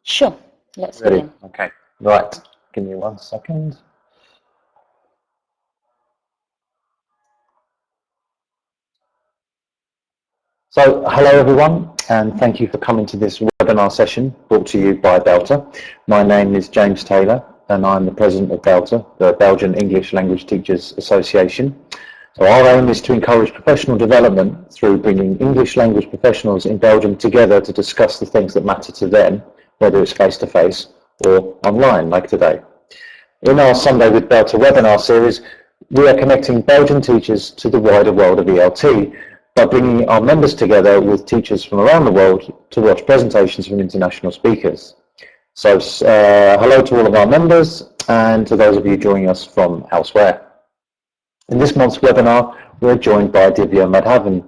Sure, let's Ready? begin. Okay. Right. Give me 1 second. So, hello everyone, and thank you for coming to this webinar session brought to you by BELTA. My name is James Taylor, and I'm the president of BELTA, the Belgian English Language Teachers Association. So our aim is to encourage professional development through bringing English language professionals in Belgium together to discuss the things that matter to them, whether it's face-to-face or online, like today. In our Sunday with BELTA webinar series, we are connecting Belgian teachers to the wider world of ELT by bringing our members together with teachers from around the world to watch presentations from international speakers. So hello to all of our members and to those of you joining us from elsewhere. In this month's webinar, we're joined by Divya Madhavan.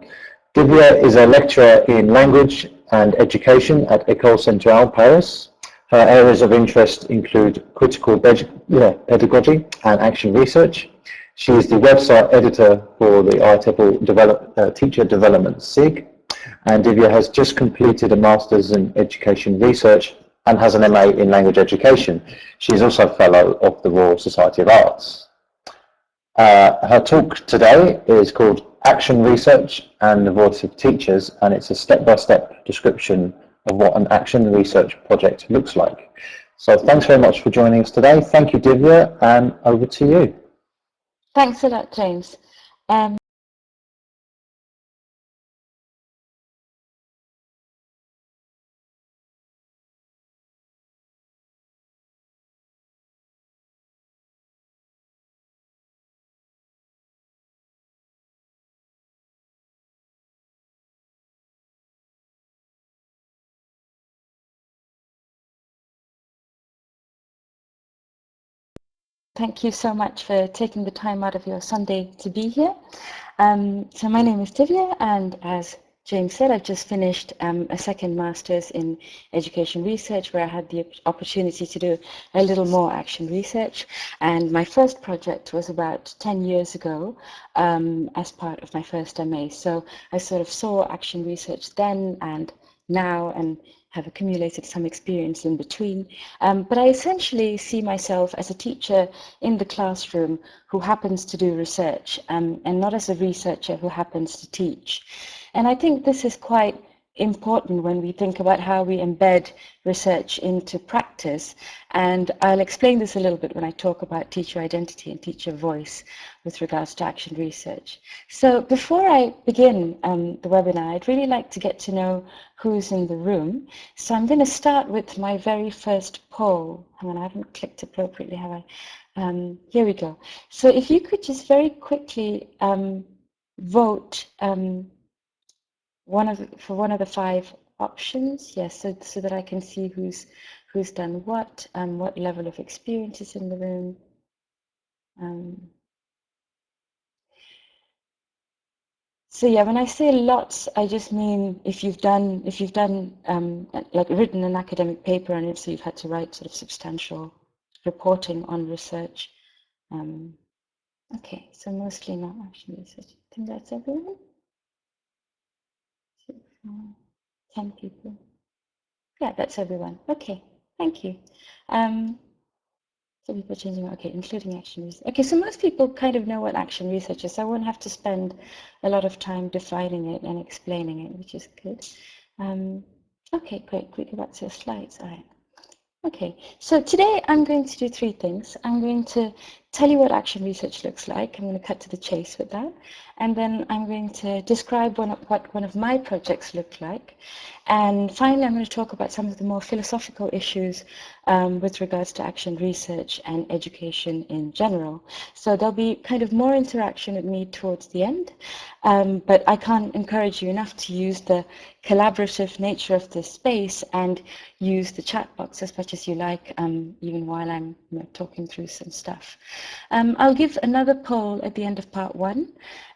Divya is a lecturer in language and education at École Centrale Paris. Her areas of interest include critical pedagogy and action research. She is the website editor for the IEEE Teacher Development SIG, and Divya has just completed a Master's in Education Research and has an MA in Language Education. She is also a Fellow of the Royal Society of Arts. Her talk today is called Action Research and the Voice of Teachers, and it's a step-by-step description of what an action research project looks like. So thanks very much for joining us today. Thank you, Divya, and over to you. Thanks a lot, James. Thank you so much for taking the time out of your Sunday to be here. So my name is Divya, and as James said, I've just finished a second master's in education research, where I had the opportunity to do a little more action research. And my first project was about 10 years ago as part of my first MA. So I sort of saw action research then and now, and have accumulated some experience in between. But I essentially see myself as a teacher in the classroom who happens to do research and not as a researcher who happens to teach. And I think this is quite important when we think about how we embed research into practice. And I'll explain this a little bit when I talk about teacher identity and teacher voice with regards to action research. So before I begin the webinar, I'd really like to get to know who's in the room. So I'm going to start with my very first poll. Hang on, I haven't clicked appropriately, have I? Here we go. So if you could just very quickly vote for one of the 5 options, yes, so that I can see who's done what level of experience is in the room. So yeah, when I say lots, I just mean if you've done like written an academic paper on it, so you've had to write sort of substantial reporting on research. Okay, so mostly not action research. I think that's everyone. 10 people. Yeah, that's everyone. Okay, thank you. So people changing, okay, including action research. Okay, so most people kind of know what action research is. So I won't have to spend a lot of time defining it and explaining it, which is good. Okay, great. Can we go back to the slides? All right. Okay, so today I'm going to do 3 things. I'm going to tell you what action research looks like. I'm going to cut to the chase with that. And then I'm going to describe what one of my projects look like. And finally, I'm going to talk about some of the more philosophical issues with regards to action research and education in general. So there'll be kind of more interaction with me towards the end, but I can't encourage you enough to use the collaborative nature of this space and use the chat box as much as you like, even while I'm talking through some stuff. I'll give another poll at the end of part 1,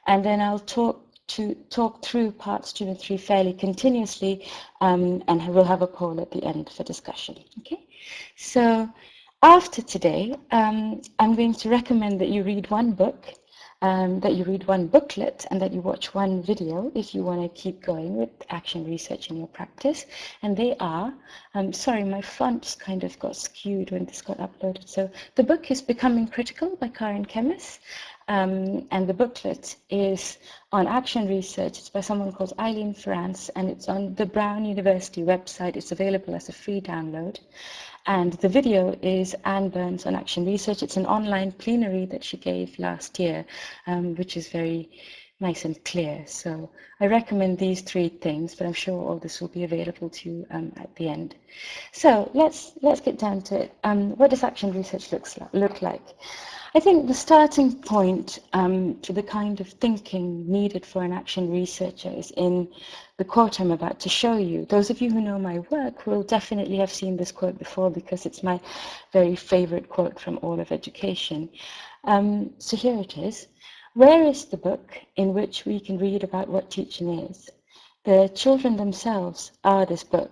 and then I'll talk through parts 2 and 3 fairly continuously, and we'll have a poll at the end for discussion. Okay, so after today, I'm going to recommend that you read one book. that you read one booklet, and that you watch one video if you want to keep going with action research in your practice. And they are, sorry, my fonts kind of got skewed when this got uploaded. So the book is Becoming Critical by Karen Kemmis. And the booklet is on action research. It's by someone called Eileen France, and it's on the Brown University website. It's available as a free download. And the video is Anne Burns on action research. It's an online plenary that she gave last year, which is very nice and clear. So I recommend these three things, but I'm sure all this will be available to you at the end. So let's get down to it. What does action research look like? I think the starting point to the kind of thinking needed for an action researcher is in the quote I'm about to show you. Those of you who know my work will definitely have seen this quote before, because it's my very favorite quote from all of education. So here it is. Where is the book in which we can read about what teaching is? The children themselves are this book,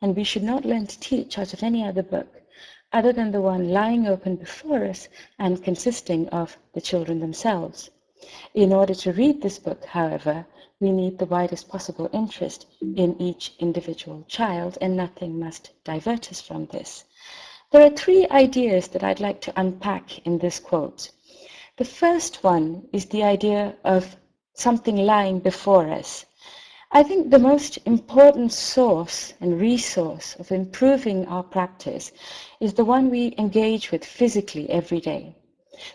and we should not learn to teach out of any other book other than the one lying open before us and consisting of the children themselves. In order to read this book, however, we need the widest possible interest in each individual child, and nothing must divert us from this. There are three ideas that I'd like to unpack in this quote. The first one is the idea of something lying before us. I think the most important source and resource of improving our practice is the one we engage with physically every day.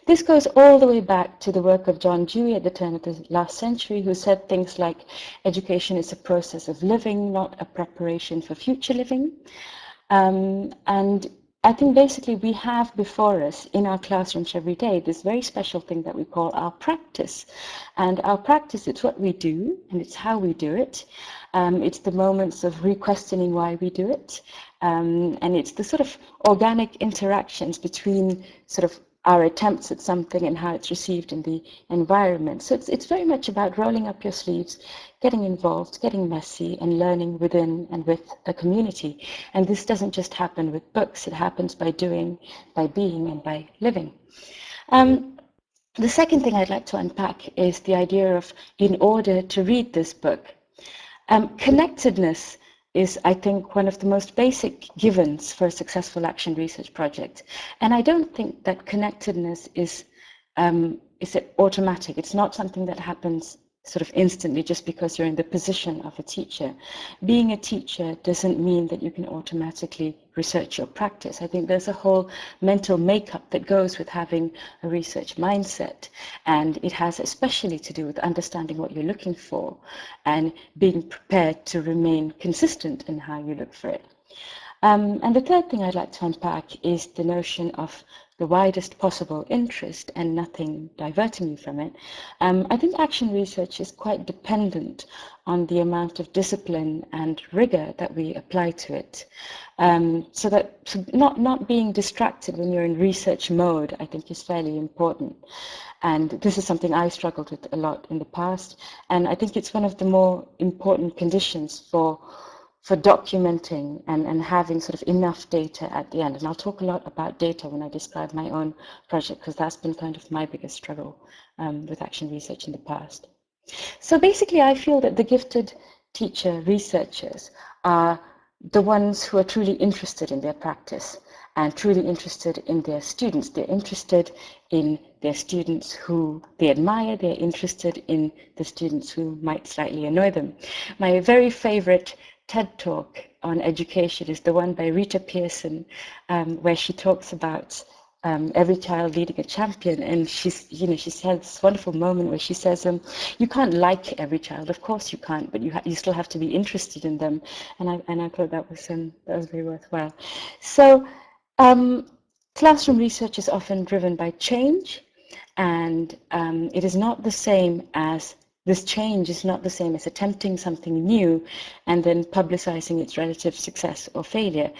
This goes all the way back to the work of John Dewey at the turn of the last century, who said things like, education is a process of living, not a preparation for future living. And I think basically we have before us in our classrooms every day this very special thing that we call our practice. And our practice, it's what we do, and it's how we do it. It's the moments of re-questioning why we do it. And it's the sort of organic interactions between sort of our attempts at something and how it's received in the environment. So it's very much about rolling up your sleeves, getting involved, getting messy, and learning within and with a community. And this doesn't just happen with books, it happens by doing, by being, and by living. The second thing I'd like to unpack is the idea of, in order to read this book, connectedness is, I think, one of the most basic givens for a successful action research project. And I don't think that connectedness is automatic. It's not something that happens sort of instantly just because you're in the position of a teacher. Being a teacher doesn't mean that you can automatically research your practice. I think there's a whole mental makeup that goes with having a research mindset, and it has especially to do with understanding what you're looking for and being prepared to remain consistent in how you look for it. And the third thing I'd like to unpack is the notion of the widest possible interest and nothing diverting you from it. I think action research is quite dependent on the amount of discipline and rigor that we apply to it. So not being distracted when you're in research mode, I think, is fairly important. And this is something I struggled with a lot in the past. And I think it's one of the more important conditions for documenting and having sort of enough data at the end. And I'll talk a lot about data when I describe my own project, because that's been kind of my biggest struggle with action research in the past. So basically, I feel that the gifted teacher researchers are the ones who are truly interested in their practice and truly interested in their students. They're interested in their students who they admire. They're interested in the students who might slightly annoy them. My very favorite TED talk on education is the one by Rita Pearson, where she talks about every child leading a champion, and she has this wonderful moment where she says, "You can't like every child, of course you can't, but you still have to be interested in them." And I thought that was very worthwhile. So classroom research is often driven by change, and it is not the same as. This change is not the same as attempting something new and then publicizing its relative success or failure,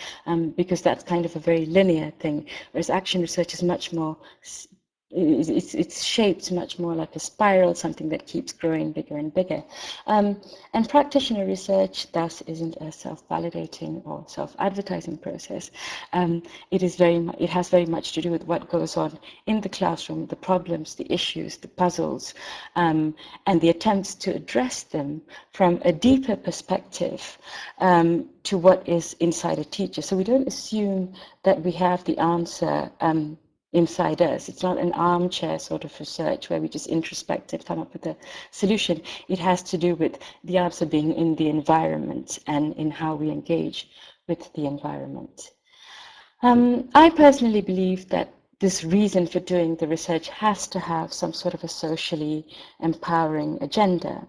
because that's kind of a very linear thing, whereas action research is much more it's shaped much more like a spiral, something that keeps growing bigger and bigger. And practitioner research thus isn't a self-validating or self-advertising process. It has very much to do with what goes on in the classroom, the problems, the issues, the puzzles, and the attempts to address them from a deeper perspective to what is inside a teacher. So we don't assume that we have the answer inside us. It's not an armchair sort of research where we just introspect it, come up with a solution. It has to do with the answer being in the environment and in how we engage with the environment. I personally believe that this reason for doing the research has to have some sort of a socially empowering agenda.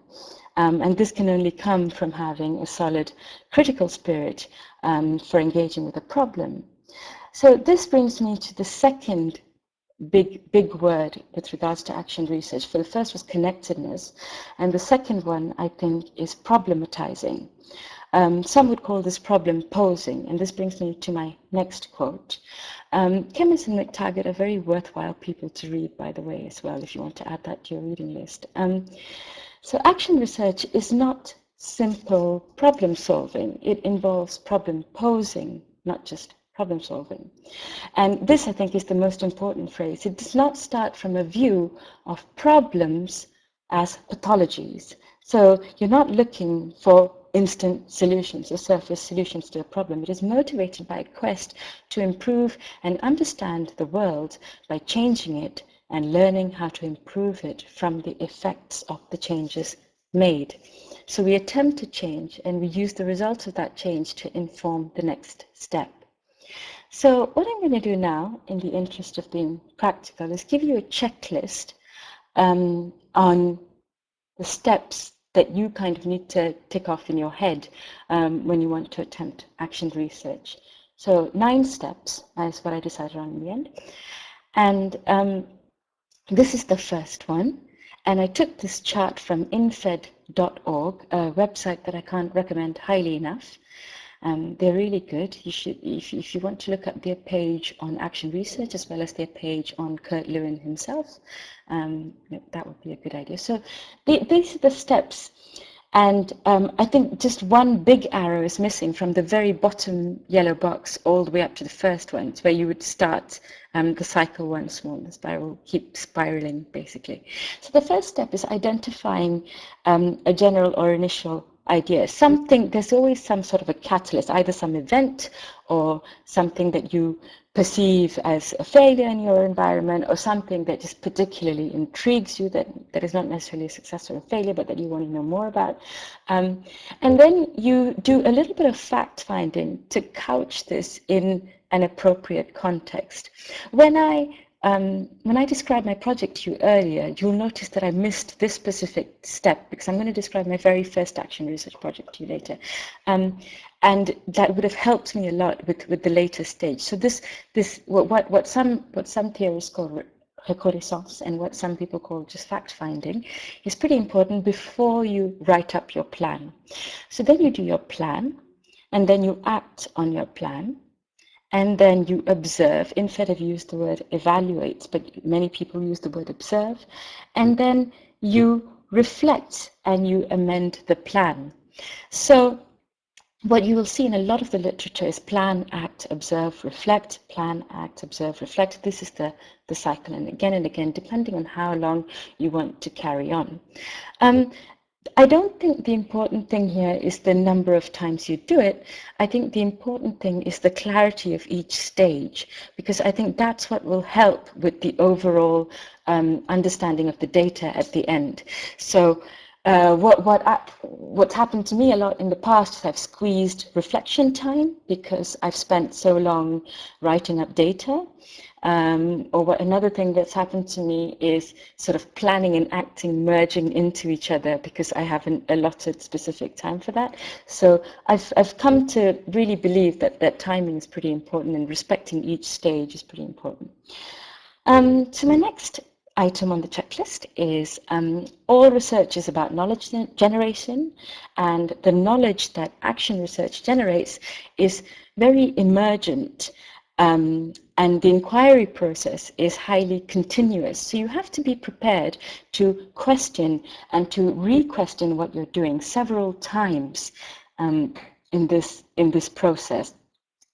And this can only come from having a solid critical spirit for engaging with a problem. So this brings me to the second big word with regards to action research. For the first was connectedness, and the second one, I think, is problematizing. Some would call this problem posing, and this brings me to my next quote. Chemist and McTaggart are very worthwhile people to read, by the way, as well, if you want to add that to your reading list. So action research is not simple problem solving. It involves problem posing, not just problem solving. And this, I think, is the most important phrase. It does not start from a view of problems as pathologies. So you're not looking for instant solutions or surface solutions to a problem. It is motivated by a quest to improve and understand the world by changing it and learning how to improve it from the effects of the changes made. So we attempt to change and we use the results of that change to inform the next step. So what I'm going to do now, in the interest of being practical, is give you a checklist on the steps that you kind of need to tick off in your head when you want to attempt action research. So 9 steps is what I decided on in the end. And this is the first one. And I took this chart from infed.org, a website that I can't recommend highly enough. They're really good. You should, if you want to look at their page on action research as well as their page on Kurt Lewin himself, that would be a good idea. So these are the steps. And I think just one big arrow is missing from the very bottom yellow box all the way up to the first one, where you would start the cycle once more. The spiral keeps spiraling, basically. So the first step is identifying a general or initial idea. Something, there's always some sort of a catalyst, either some event or something that you perceive as a failure in your environment, or something that just particularly intrigues you, that is not necessarily a success or a failure, but that you want to know more about. And then you do a little bit of fact finding to couch this in an appropriate context. When I described my project to you earlier, you'll notice that I missed this specific step because I'm going to describe my very first action research project to you later. And that would have helped me a lot with the later stage. So what some theorists call reconnaissance and what some people call just fact finding is pretty important before you write up your plan. So then you do your plan, and then you act on your plan. And then you observe. Instead of used the word evaluate, but many people use the word observe. And then you reflect and you amend the plan. So what you will see in a lot of the literature is plan, act, observe, reflect, plan, act, observe, reflect. This is the cycle, and again, depending on how long you want to carry on. I don't think the important thing here is the number of times you do it. I think the important thing is the clarity of each stage, because I think that's what will help with the overall understanding of the data at the end. So what's happened to me a lot in the past is I've squeezed reflection time because I've spent so long writing up data. Another thing that's happened to me is sort of planning and acting merging into each other because I haven't allotted specific time for that. So I've come to really believe that timing is pretty important and respecting each stage is pretty important. So my next item on the checklist is all research is about knowledge generation, and the knowledge that action research generates is very emergent. And the inquiry process is highly continuous. So you have to be prepared to question and to re-question what you're doing several times in this process.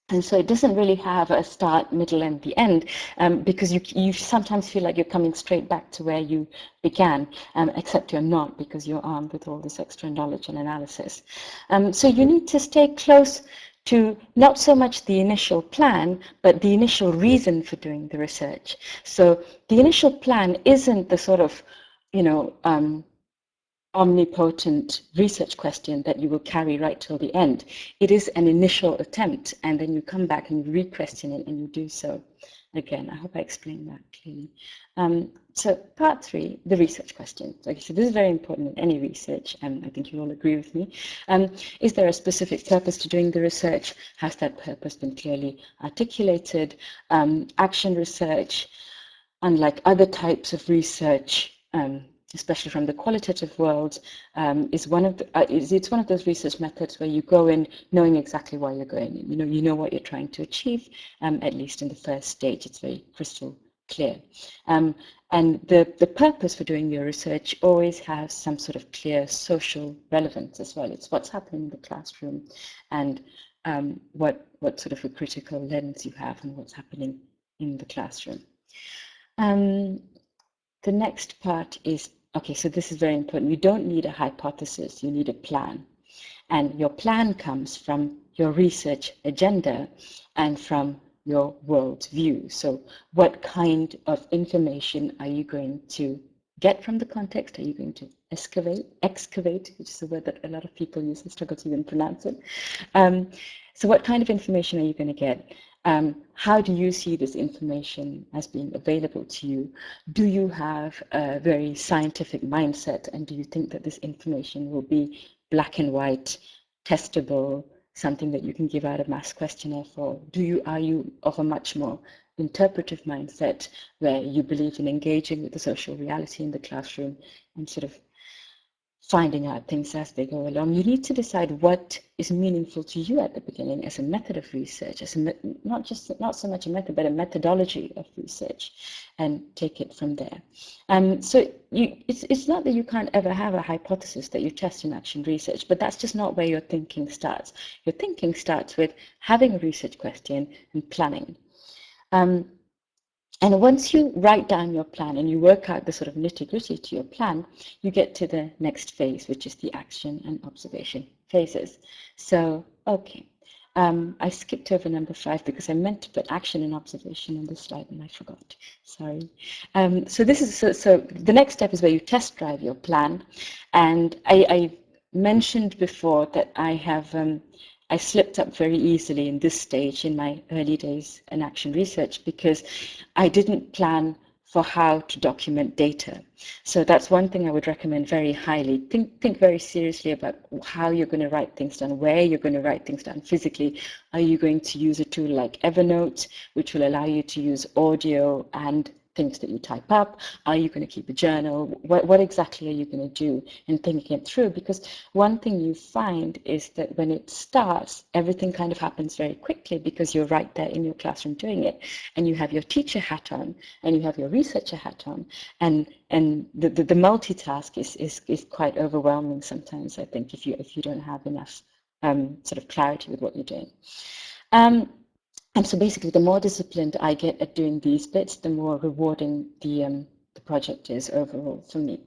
And so it doesn't really have a start, middle, and the end, because you sometimes feel like you're coming straight back to where you began, except you're not, because you're armed with all this extra knowledge and analysis. So you need to stay close to not so much the initial plan, but the initial reason for doing the research. So the initial plan isn't the sort of, omnipotent research question that you will carry right till the end. It is an initial attempt, and then you come back and you re-question it, and you do so again. I hope I explained that clearly. So part 3, the research question. Okay, so this is very important in any research, and I think you all agree with me. Is there a specific purpose to doing the research? Has that purpose been clearly articulated? Action research, unlike other types of research, especially from the qualitative world, is one of the, it's one of those research methods where you go in knowing exactly why you're going in. You know what you're trying to achieve, at least in the first stage. It's very crystal clear. And the purpose for doing your research always has some sort of clear social relevance as well. It's what's happening in the classroom, and what sort of a critical lens you have on what's happening in the classroom. The next part is, okay, so this is very important. You don't need a hypothesis, you need a plan. And your plan comes from your research agenda and from your worldview. So what kind of information are you going to get from the context? Are you going to excavate, which is a word that a lot of people use and struggle to even pronounce it. So what kind of information are you going to get? How do you see this information as being available to you? Do you have a very scientific mindset, and do you think that this information will be black and white, testable, something that you can give out a mass questionnaire for? Are you of a much more interpretive mindset where you believe in engaging with the social reality in the classroom and sort of finding out things as they go along? You need to decide what is meaningful to you at the beginning as a method of research, as not so much a method, but a methodology of research, and take it from there. So it's not that you can't ever have a hypothesis that you test in action research, but that's just not where your thinking starts. Your thinking starts with having a research question and planning. And once you write down your plan and you work out the sort of nitty-gritty to your plan, you get to the next phase, which is the action and observation phases. So, okay, I skipped over number 5 because I meant to put action and observation on the slide and I forgot. Sorry. So this is so the next step is where you test drive your plan, and I mentioned before that I slipped up very easily in this stage in my early days in action research because I didn't plan for how to document data. So that's one thing I would recommend very highly. Think very seriously about how you're going to write things down, where you're going to write things down physically. Are you going to use a tool like Evernote, which will allow you to use audio and things that you type up? Are you going to keep a journal? What exactly are you going to do? And thinking it through, because one thing you find is that when it starts, everything kind of happens very quickly because you're right there in your classroom doing it, and you have your teacher hat on and you have your researcher hat on, and the multitask is quite overwhelming sometimes, I think, if you don't have enough sort of clarity with what you're doing. And so basically, the more disciplined I get at doing these bits, the more rewarding the project is overall for me.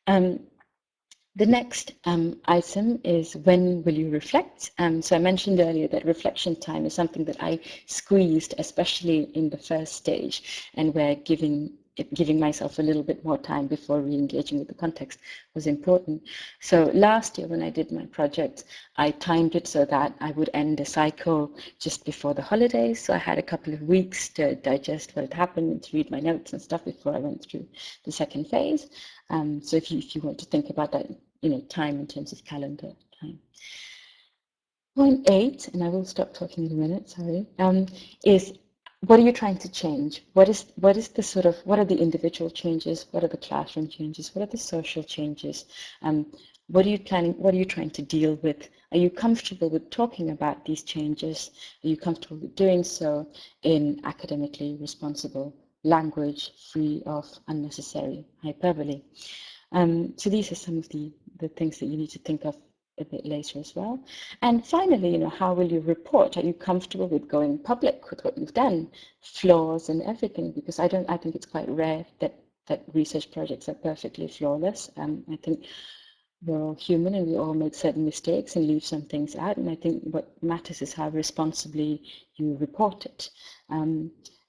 The next item is, when will you reflect? So I mentioned earlier that reflection time is something that I squeezed, especially in the first stage, and where giving myself a little bit more time before re-engaging with the context was important. So last year when I did my project, I timed it so that I would end the cycle just before the holidays. So I had a couple of weeks to digest what had happened and to read my notes and stuff before I went through the second phase. So if you want to think about that, time in terms of calendar time. Point 8, and I will stop talking in a minute, sorry, is, what are you trying to change? What are the individual changes? What are the classroom changes? What are the social changes? What are you planning? What are you trying to deal with? Are you comfortable with talking about these changes? Are you comfortable with doing so in academically responsible language, free of unnecessary hyperbole? So these are some of the things that you need to think of a bit later as well. And finally, how will you report? Are you comfortable with going public with what you've done, flaws and everything? Because I think it's quite rare that research projects are perfectly flawless. I think we're all human and we all make certain mistakes and leave some things out. And I think what matters is how responsibly you report it.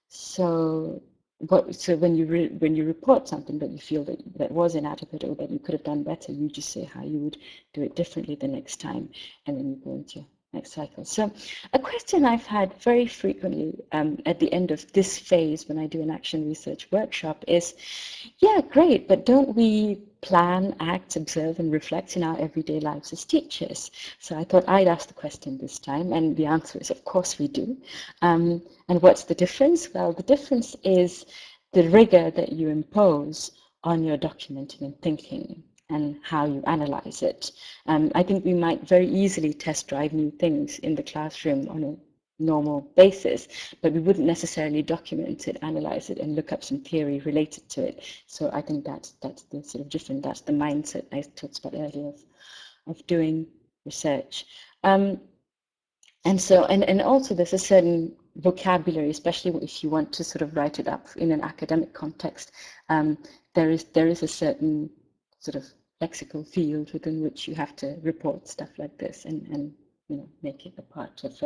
So when you report something that you feel that was inadequate or that you could have done better, you just say how you would do it differently the next time, and then you go into next cycle. So a question I've had very frequently at the end of this phase when I do an action research workshop is, yeah, great, but don't we plan, act, observe, and reflect in our everyday lives as teachers? So I thought I'd ask the question this time, and the answer is, of course we do. And what's the difference? Well, the difference is the rigor that you impose on your documenting and thinking and how you analyze it. I think we might very easily test drive new things in the classroom on a normal basis, but we wouldn't necessarily document it, analyze it, and look up some theory related to it. So I think that's the sort of different, that's the mindset I talked about earlier of doing research. And so, and also there's a certain vocabulary, especially if you want to sort of write it up in an academic context. There is a certain sort of lexical field within which you have to report stuff like this and make it a part of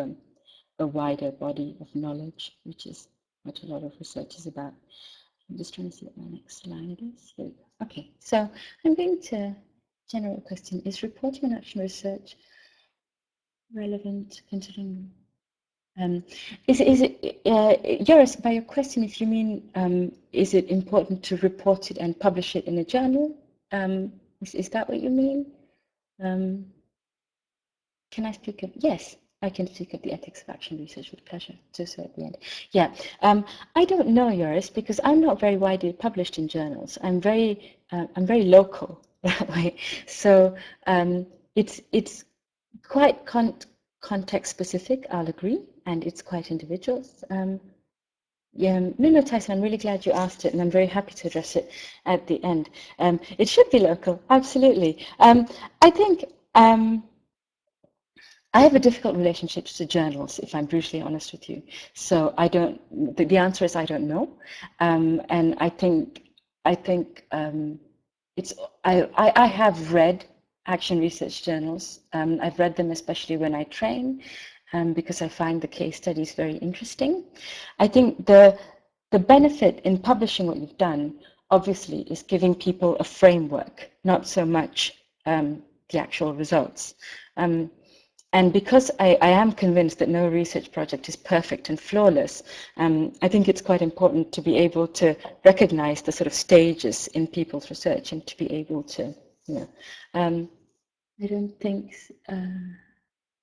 a wider body of knowledge, which is what a lot of research is about. I'm just trying to see what my next slide is. Here we go. Okay, so I'm going to general question: is reporting on action research relevant considering? Is it Joris, by your question, if you mean is it important to report it and publish it in a journal? Is that what you mean? Can I speak of? Yes, I can speak of the ethics of action research with pleasure. So at the end, yeah. I don't know, Joris, because I'm not very widely published in journals. I'm very local that way. So it's quite context specific. I'll agree, and it's quite individual. Yeah, no, Tyson, I'm really glad you asked it, and I'm very happy to address it at the end. It should be local, absolutely. I think. I have a difficult relationship to journals, if I'm brutally honest with you. So I don't. The answer is I don't know, and I think it's. I have read action research journals. I've read them especially when I train, because I find the case studies very interesting. I think the benefit in publishing what you've done, obviously, is giving people a framework, not so much the actual results. And because I am convinced that no research project is perfect and flawless, I think it's quite important to be able to recognize the sort of stages in people's research and to be able to, I don't think,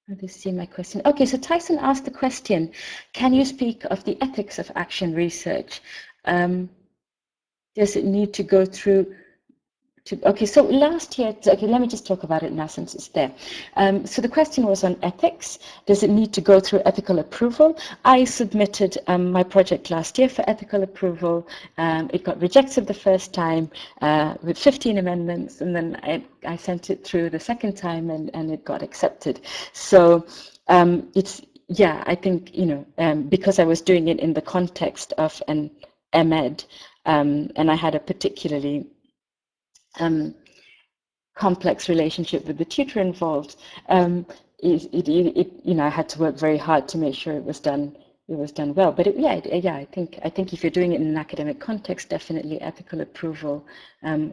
I'll just see my question. Okay, so Tyson asked the question, can you speak of the ethics of action research? Does it need to go through okay, so last year, okay, let me just talk about it now since it's there. So the question was on ethics. Does it need to go through ethical approval? I submitted my project last year for ethical approval. It got rejected the first time with 15 amendments, and then I sent it through the second time and it got accepted. So it's, yeah, I think, because I was doing it in the context of an MEd, and I had a particularly complex relationship with the tutor involved. I had to work very hard to make sure it was done well. But I think if you're doing it in an academic context, definitely ethical approval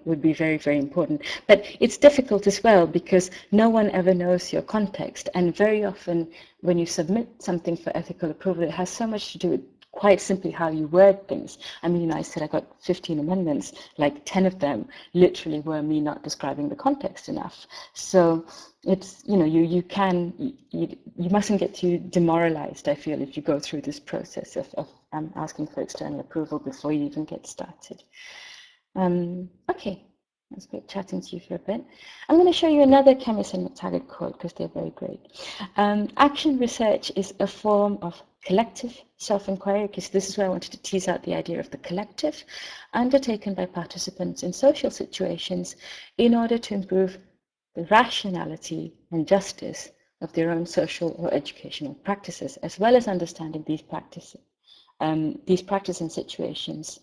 would be very, very important. But it's difficult as well because no one ever knows your context, and very often when you submit something for ethical approval, it has so much to do with quite simply how you word things. I mean, I said I got 15 amendments, like 10 of them literally were me not describing the context enough. So it's, you mustn't get too demoralized, I feel, if you go through this process of asking for external approval before you even get started. Okay, It's great chatting to you for a bit. I'm going to show you another Chemist and McTaggart quote because they're very great. Action research is a form of collective self-inquiry, because this is where I wanted to tease out the idea of the collective, undertaken by participants in social situations in order to improve the rationality and justice of their own social or educational practices, as well as understanding these practices and situations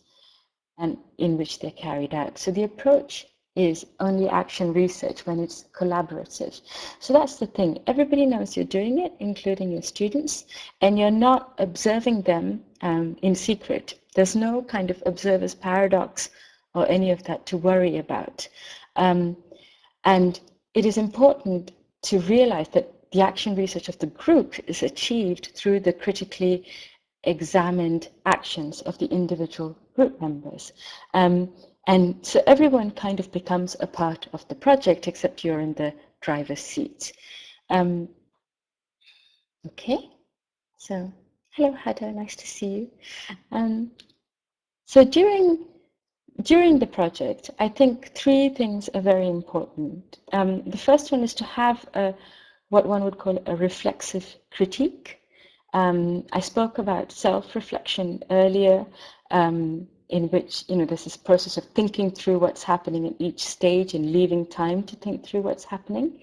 and in which they're carried out. So the approach is only action research when it's collaborative. So that's the thing. Everybody knows you're doing it, including your students, and you're not observing them in secret. There's no kind of observer's paradox or any of that to worry about. And it is important to realize that the action research of the group is achieved through the critically examined actions of the individual group members. And so everyone kind of becomes a part of the project, except you're in the driver's seat. Okay, so hello, Hada, nice to see you. So during the project, I think three things are very important. The first one is to have what one would call a reflexive critique. I spoke about self-reflection earlier, in which there's this process of thinking through what's happening at each stage and leaving time to think through what's happening.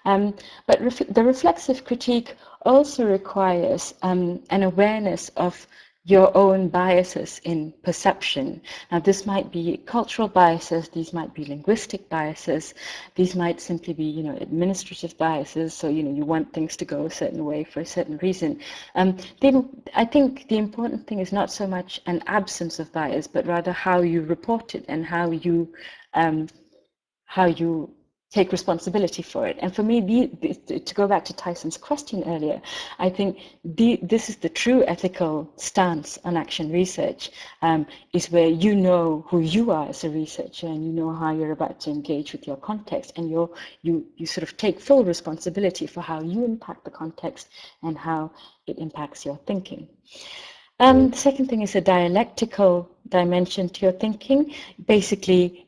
But the reflexive critique also requires an awareness of your own biases in perception. Now, this might be cultural biases, these might be linguistic biases, these might simply be, administrative biases. So, you want things to go a certain way for a certain reason. I think the important thing is not so much an absence of bias, but rather how you report it and how you take responsibility for it. And for me, to go back to Tyson's question earlier, I think this is the true ethical stance on action research, is where you know who you are as a researcher and you know how you're about to engage with your context, and you sort of take full responsibility for how you impact the context and how it impacts your thinking. The second thing is a dialectical dimension to your thinking. Basically,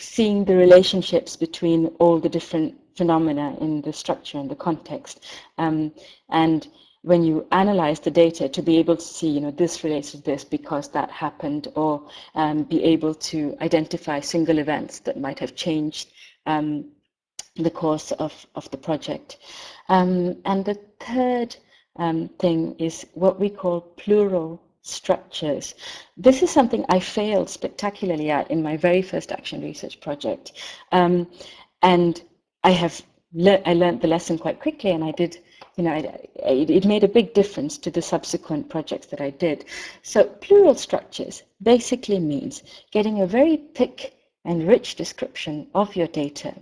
seeing the relationships between all the different phenomena in the structure and the context. And when you analyze the data, to be able to see, this relates to this because that happened, or be able to identify single events that might have changed the course of the project. And the third thing is what we call plural structures. This is something I failed spectacularly at in my very first action research project. And I learned the lesson quite quickly, and I did, it made a big difference to the subsequent projects that I did. So plural structures basically means getting a very thick and rich description of your data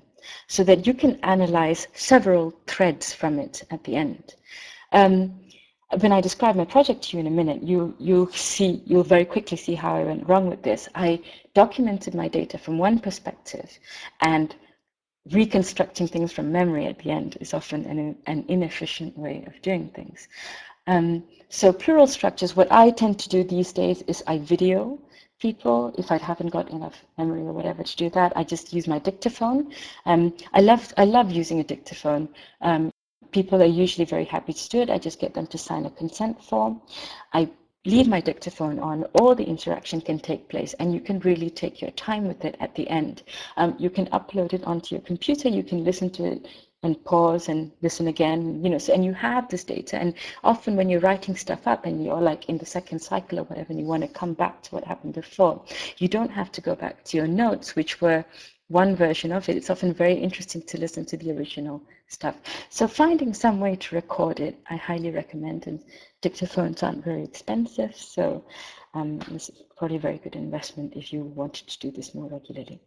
so that you can analyze several threads from it at the end. When I describe my project to you in a minute, you'll very quickly see how I went wrong with this. I documented my data from one perspective, and reconstructing things from memory at the end is often an inefficient way of doing things. So plural structures, what I tend to do these days is I video people. If I haven't got enough memory or whatever to do that, I just use my dictaphone. I love using a dictaphone. People are usually very happy to do it. I just get them to sign a consent form. I leave my dictaphone on, all the interaction can take place, and you can really take your time with it at the end. You can upload it onto your computer, you can listen to it and pause and listen again, so, and you have this data. And often when you're writing stuff up and you're like in the second cycle or whatever, and you want to come back to what happened before, you don't have to go back to your notes, which were one version of it. It's often very interesting to listen to the original stuff. So finding some way to record it, I highly recommend, and dictaphones aren't very expensive, so this is probably a very good investment if you wanted to do this more regularly.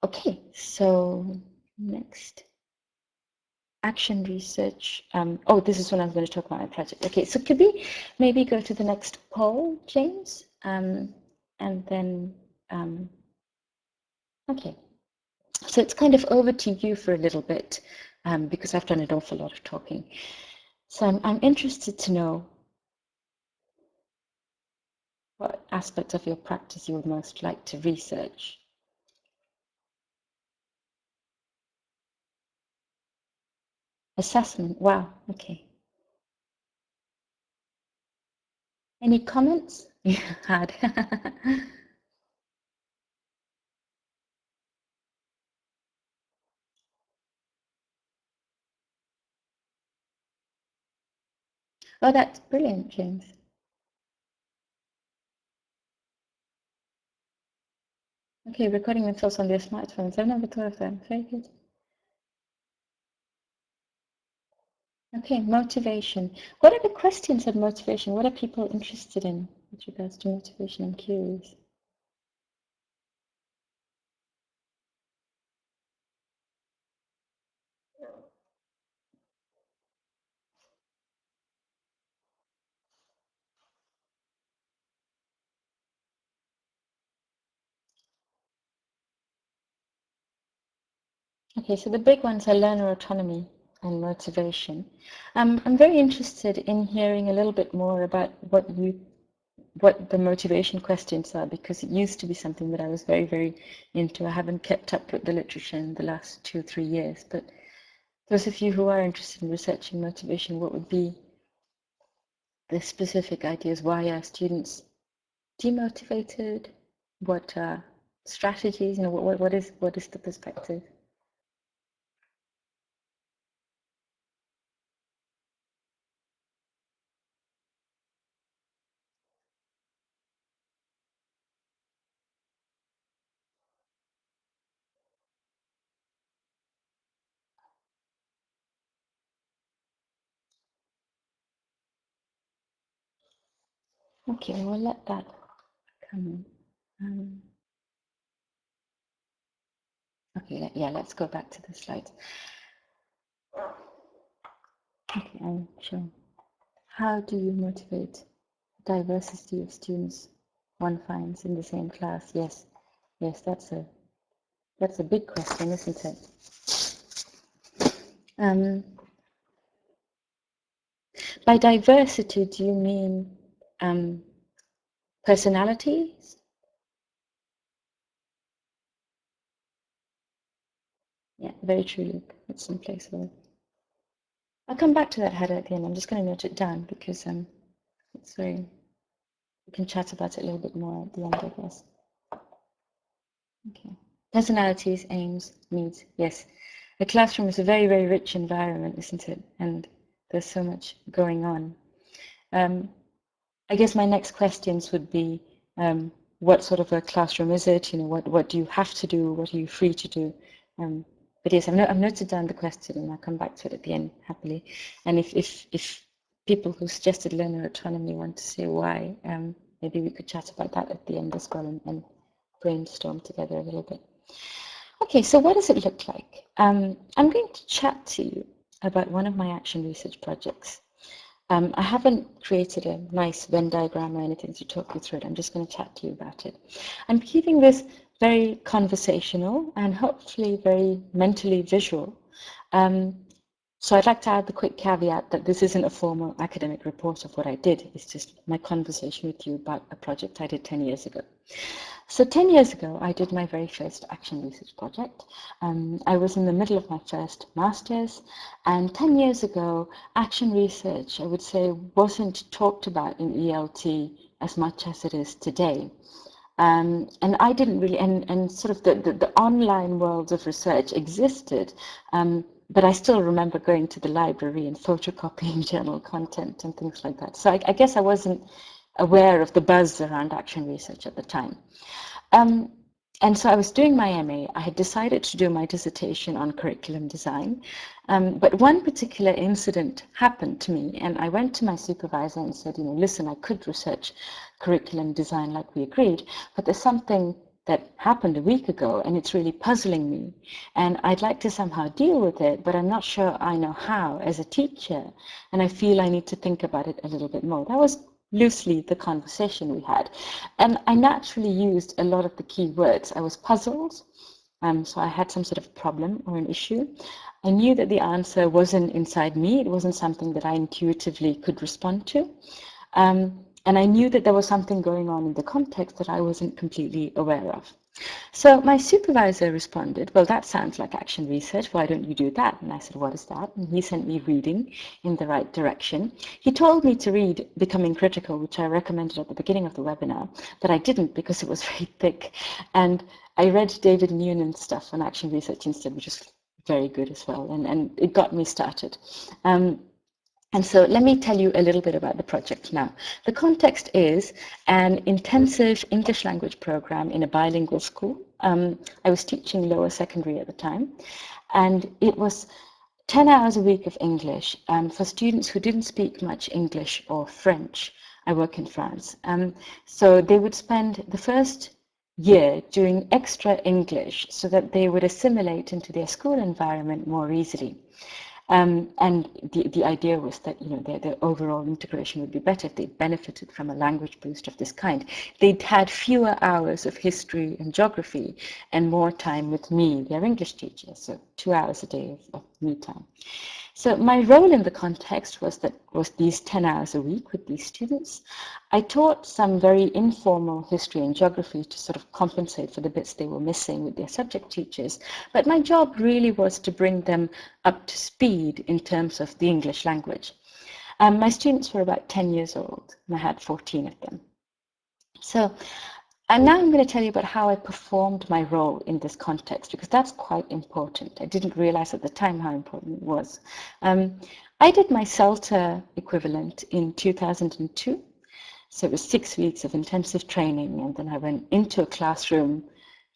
Okay, so next. Action research. Oh, this is when I'm going to talk about my project. Okay, so could we maybe go to the next poll, James? And then, okay. So it's kind of over to you for a little bit, because I've done an awful lot of talking. So I'm interested to know what aspects of your practice you would most like to research? Assessment, wow, okay. Any comments you had? Oh, that's brilliant, James. Okay, recording themselves on their smartphones. I've never thought of that. Very good. Okay, motivation. What are the questions of motivation? What are people interested in with regards to motivation? I'm curious. Okay, so the big ones are learner autonomy and motivation. I'm very interested in hearing a little bit more about what the motivation questions are, because it used to be something that I was very, very into. I haven't kept up with the literature in the last 2 or 3 years, but those of you who are interested in researching motivation, what would be the specific ideas? Why are students demotivated? What strategies? What is the perspective? Okay, we'll let that come. Okay, yeah, let's go back to the slides. Okay, I'm sure. How do you motivate diversity of students one finds in the same class? Yes, yes, that's a big question, isn't it? By diversity, do you mean personalities? Yeah, very true, Luke. It's in place well. I'll come back to that header at the end. I'm just going to note it down because it's very. We can chat about it a little bit more at the end, I guess. Okay. Personalities, aims, needs. Yes. A classroom is a very, very rich environment, isn't it? And there's so much going on. I guess my next questions would be, what sort of a classroom is it? You know, what do you have to do? What are you free to do? But yes, I've noted down the question and I'll come back to it at the end happily. And if people who suggested learner autonomy want to say why, maybe we could chat about that at the end as well and brainstorm together a little bit. Okay, so what does it look like? I'm going to chat to you about one of my action research projects. I haven't created a nice Venn diagram or anything to talk you through it. I'm just going to chat to you about it. I'm keeping this very conversational and hopefully very mentally visual. So I'd like to add the quick caveat that this isn't a formal academic report of what I did. It's just my conversation with you about a project I did 10 years ago. So 10 years ago, I did my very first action research project. I was in the middle of my first master's, and 10 years ago, action research, I would say, wasn't talked about in ELT as much as it is today. And I didn't really, and sort of the online world of research existed, but I still remember going to the library and photocopying journal content and things like that. So I guess I wasn't aware of the buzz around action research at the time. And so I was doing my MA. I had decided to do my dissertation on curriculum design, but one particular incident happened to me, and I went to my supervisor and said, you know, listen, I could research curriculum design like we agreed, but there's something that happened a week ago, and it's really puzzling me, and I'd like to somehow deal with it, but I'm not sure I know how as a teacher, and I feel I need to think about it a little bit more. That was loosely the conversation we had. And I naturally used a lot of the key words. I was puzzled, so I had some sort of problem or an issue. I knew that the answer wasn't inside me. It wasn't something that I intuitively could respond to. And I knew that there was something going on in the context that I wasn't completely aware of. So my supervisor responded, well, that sounds like action research. Why don't you do that? And I said, what is that? And he sent me reading in the right direction. He told me to read Becoming Critical, which I recommended at the beginning of the webinar, but I didn't because it was very thick. And I read David Newnan's stuff on action research instead, which is very good as well. And it got me started. And so let me tell you a little bit about the project now. The context is an intensive English language program in a bilingual school. I was teaching lower secondary at the time, and it was 10 hours a week of English for students who didn't speak much English or French. I work in France. So they would spend the first year doing extra English so that they would assimilate into their school environment more easily. And the idea was that their overall integration would be better if they benefited from a language boost of this kind. They'd had fewer hours of history and geography and more time with me, their English teacher, so 2 hours a day of me time. So my role in the context was these 10 hours a week with these students. I taught some very informal history and geography to sort of compensate for the bits they were missing with their subject teachers. But my job really was to bring them up to speed in terms of the English language. My students were about 10 years old, and I had 14 of them. And now I'm going to tell you about how I performed my role in this context, because that's quite important. I didn't realize at the time how important it was. I did my CELTA equivalent in 2002. So it was 6 weeks of intensive training, and then I went into a classroom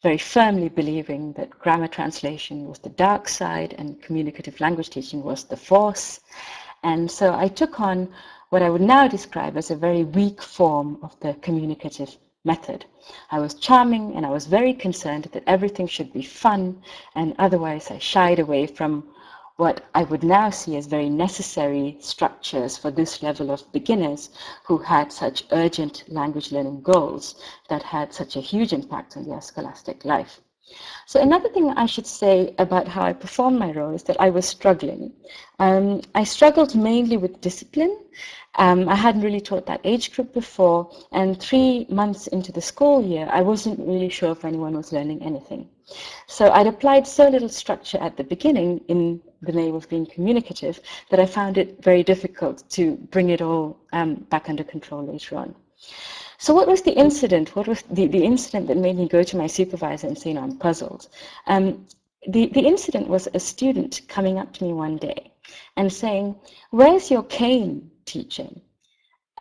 very firmly believing that grammar translation was the dark side and communicative language teaching was the force. And so I took on what I would now describe as a very weak form of the communicative method. I was charming and I was very concerned that everything should be fun, and otherwise I shied away from what I would now see as very necessary structures for this level of beginners who had such urgent language learning goals that had such a huge impact on their scholastic life. So another thing I should say about how I performed my role is that I was struggling. I struggled mainly with discipline. I hadn't really taught that age group before, and 3 months into the school year, I wasn't really sure if anyone was learning anything. So I'd applied so little structure at the beginning in the name of being communicative that I found it very difficult to bring it all back under control later on. So what was the incident? What was the incident that made me go to my supervisor and say, I'm puzzled? The incident was a student coming up to me one day and saying, where's your cane, teacher?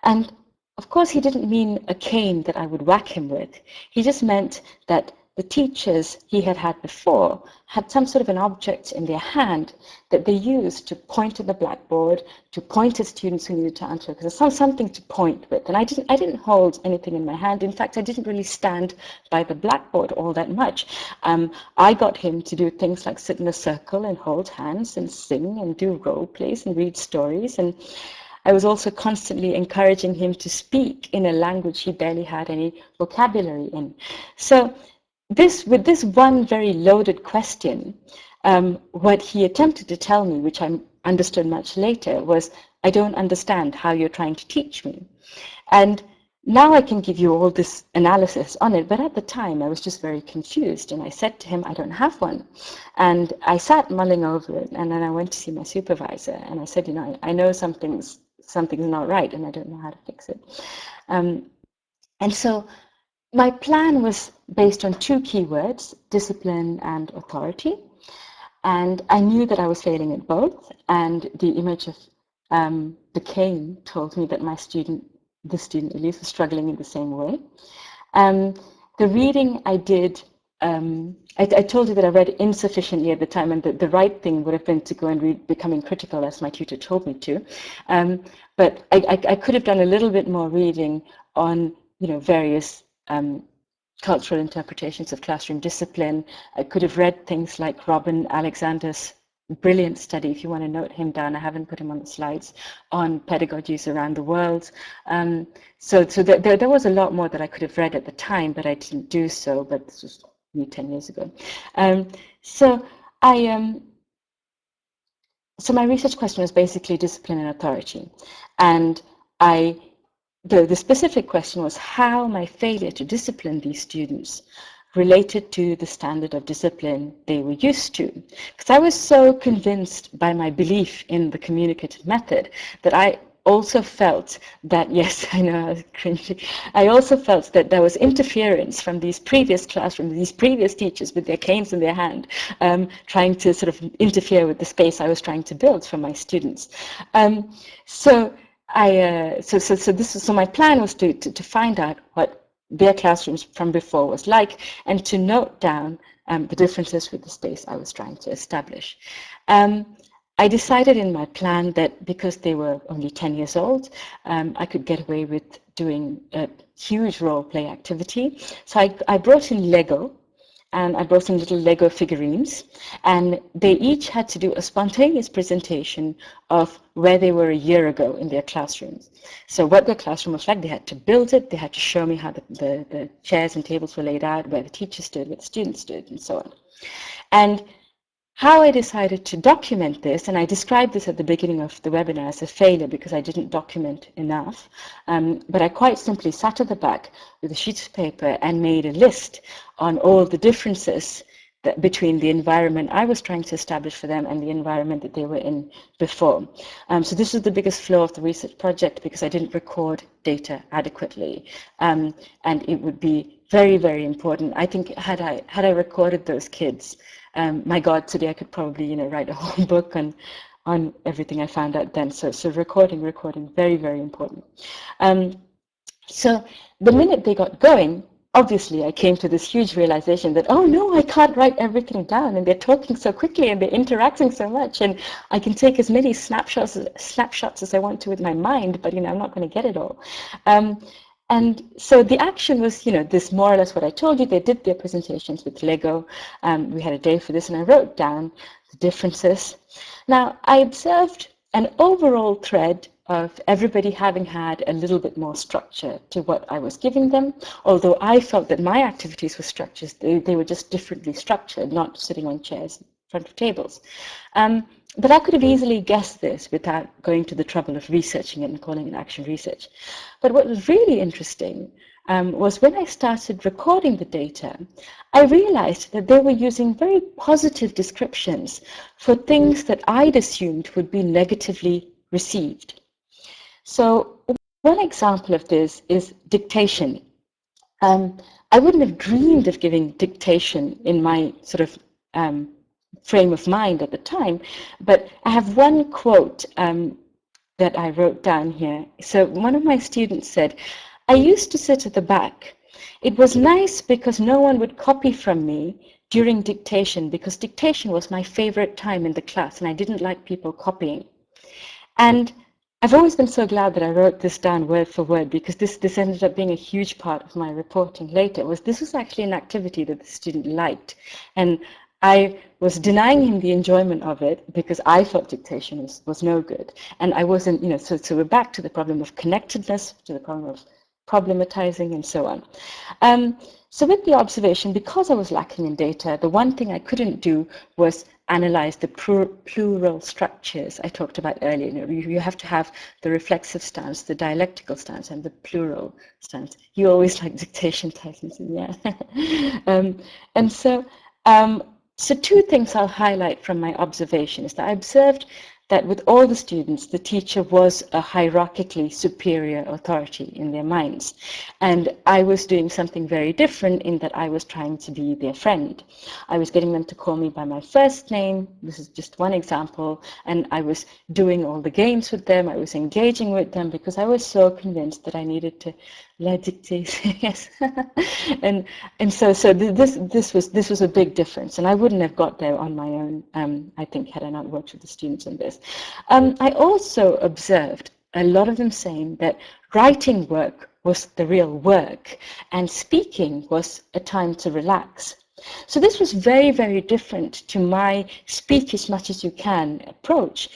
And of course, he didn't mean a cane that I would whack him with. He just meant that the teachers he had had before had some sort of an object in their hand that they used to point at the blackboard, to point at students who needed to answer, because there's something to point with. And I didn't hold anything in my hand. In fact, I didn't really stand by the blackboard all that much. I got him to do things like sit in a circle and hold hands and sing and do role plays and read stories. And I was also constantly encouraging him to speak in a language he barely had any vocabulary in. So with this one very loaded question, what he attempted to tell me, which I understood much later, was, I don't understand how you're trying to teach me. And now I can give you all this analysis on it, but at the time I was just very confused, and I said to him, I don't have one. And I sat mulling over it, and then I went to see my supervisor, and I said, I know something's not right, and I don't know how to fix it. And so my plan was based on 2 keywords, discipline and authority. And I knew that I was failing at both. And the image of the cane told me that the student at least was struggling in the same way. The reading I did, I told you that I read insufficiently at the time, and the right thing would have been to go and read Becoming Critical, as my tutor told me to. But I could have done a little bit more reading on various cultural interpretations of classroom discipline. I could have read things like Robin Alexander's brilliant study, if you want to note him down, I haven't put him on the slides, on pedagogies around the world. So there was a lot more that I could have read at the time, but I didn't do so, but this was 10 years ago. So my research question was basically discipline and authority. And I the specific question was how my failure to discipline these students related to the standard of discipline they were used to. Because I was so convinced by my belief in the communicative method that I also felt that, yes, I know I was cringy, I also felt that there was interference from these previous classrooms, these previous teachers with their canes in their hand, trying to sort of interfere with the space I was trying to build for my students. So my plan was to find out what their classrooms from before was like, and to note down the differences with the space I was trying to establish. I decided in my plan that because they were only 10 years old, I could get away with doing a huge role play activity. So I brought in Lego, and I brought in little Lego figurines, and they each had to do a spontaneous presentation of where they were a year ago in their classrooms. So what their classroom was like, they had to build it, they had to show me how the chairs and tables were laid out, where the teachers stood, where the students stood, and so on. And how I decided to document this, and I described this at the beginning of the webinar as a failure because I didn't document enough, but I quite simply sat at the back with a sheet of paper and made a list on all the differences between the environment I was trying to establish for them and the environment that they were in before. So this was the biggest flaw of the research project because I didn't record data adequately, and it would be very, very important. I think had I recorded those kids, my God, today I could probably write a whole book on everything I found out then. So recording, very, very important. So the minute they got going, obviously I came to this huge realization that, oh no, I can't write everything down, and they're talking so quickly and they're interacting so much, and I can take as many snapshots as I want to with my mind, but I'm not going to get it all. And so the action was, this more or less what I told you. They did their presentations with Lego. We had a day for this, and I wrote down the differences. Now, I observed an overall thread of everybody having had a little bit more structure to what I was giving them, although I felt that my activities were structures. They were just differently structured, not sitting on chairs in front of tables. But I could have easily guessed this without going to the trouble of researching it and calling it action research. But what was really interesting was when I started recording the data, I realized that they were using very positive descriptions for things that I'd assumed would be negatively received. So one example of this is dictation. I wouldn't have dreamed of giving dictation in my sort of frame of mind at the time, but I have one quote that I wrote down here. So one of my students said, I used to sit at the back. It was nice because no one would copy from me during dictation, because dictation was my favorite time in the class and I didn't like people copying. And I've always been so glad that I wrote this down word for word, because this ended up being a huge part of my reporting later. This was actually an activity that the student liked, and I was denying him the enjoyment of it because I thought dictation was no good. And I wasn't, so we're back to the problem of connectedness, to the problem of problematizing, and so on. So with the observation, because I was lacking in data, the one thing I couldn't do was analyze the plural structures I talked about earlier. You have to have the reflexive stance, the dialectical stance, and the plural stance. You always like dictation titles, yeah. And so two things I'll highlight from my observation is that I observed that with all the students, the teacher was a hierarchically superior authority in their minds. And I was doing something very different in that I was trying to be their friend. I was getting them to call me by my first name. This is just one example. And I was doing all the games with them. I was engaging with them because I was so convinced that I needed to lead dictation. Yes. and so this was a big difference. And I wouldn't have got there on my own, I think, had I not worked with the students on this. I also observed a lot of them saying that writing work was the real work and speaking was a time to relax. So this was very, very different to my speak as much as you can approach,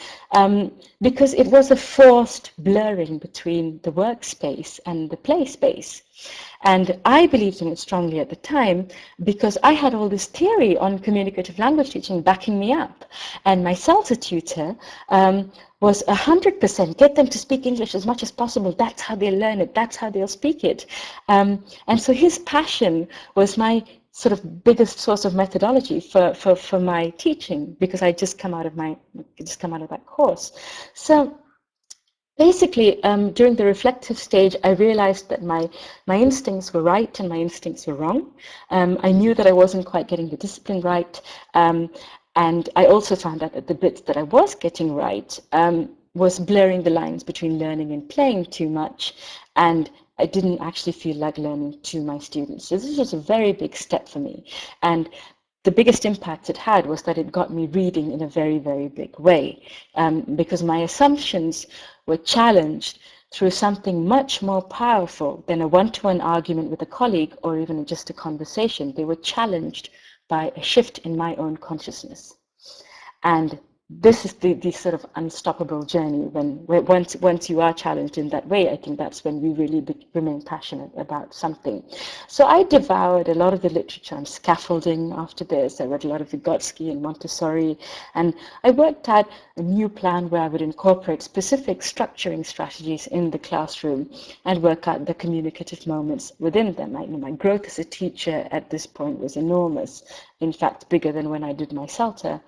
because it was a forced blurring between the workspace and the play space. And I believed in it strongly at the time because I had all this theory on communicative language teaching backing me up. And my CELTA tutor was 100% get them to speak English as much as possible. That's how they'll learn it. That's how they'll speak it. And so his passion was my sort of biggest source of methodology for my teaching, because I just come out of that course. So basically, during the reflective stage, I realized that my instincts were right and my instincts were wrong. I knew that I wasn't quite getting the discipline right. And I also found out that the bits that I was getting right was blurring the lines between learning and playing too much. And I didn't actually feel like learning to my students. So this was a very big step for me. And the biggest impact it had was that it got me reading in a very, very big way, because my assumptions were challenged through something much more powerful than a one-to-one argument with a colleague or even just a conversation. They were challenged by a shift in my own consciousness. And this is the sort of unstoppable journey when once you are challenged in that way. I think that's when we really remain passionate about something. So I devoured a lot of the literature on scaffolding after this. I read a lot of Vygotsky and Montessori, and I worked out a new plan where I would incorporate specific structuring strategies in the classroom and work out the communicative moments within them. My growth as a teacher at this point was enormous, in fact bigger than when I did my CELTA.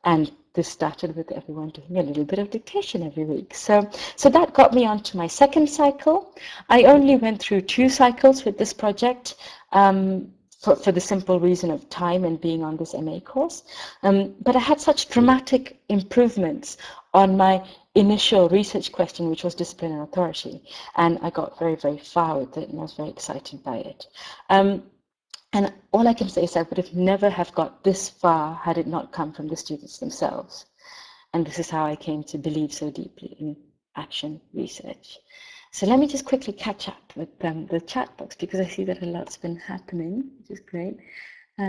And this started with everyone doing a little bit of dictation every week. So that got me onto my second cycle. I only went through 2 cycles with this project for the simple reason of time and being on this MA course. But I had such dramatic improvements on my initial research question, which was discipline and authority. And I got very, very far with it, and I was very excited by it. And all I can say is I would have never have got this far had it not come from the students themselves. And this is how I came to believe so deeply in action research. So let me just quickly catch up with the chat box, because I see that a lot's been happening, which is great. Yeah,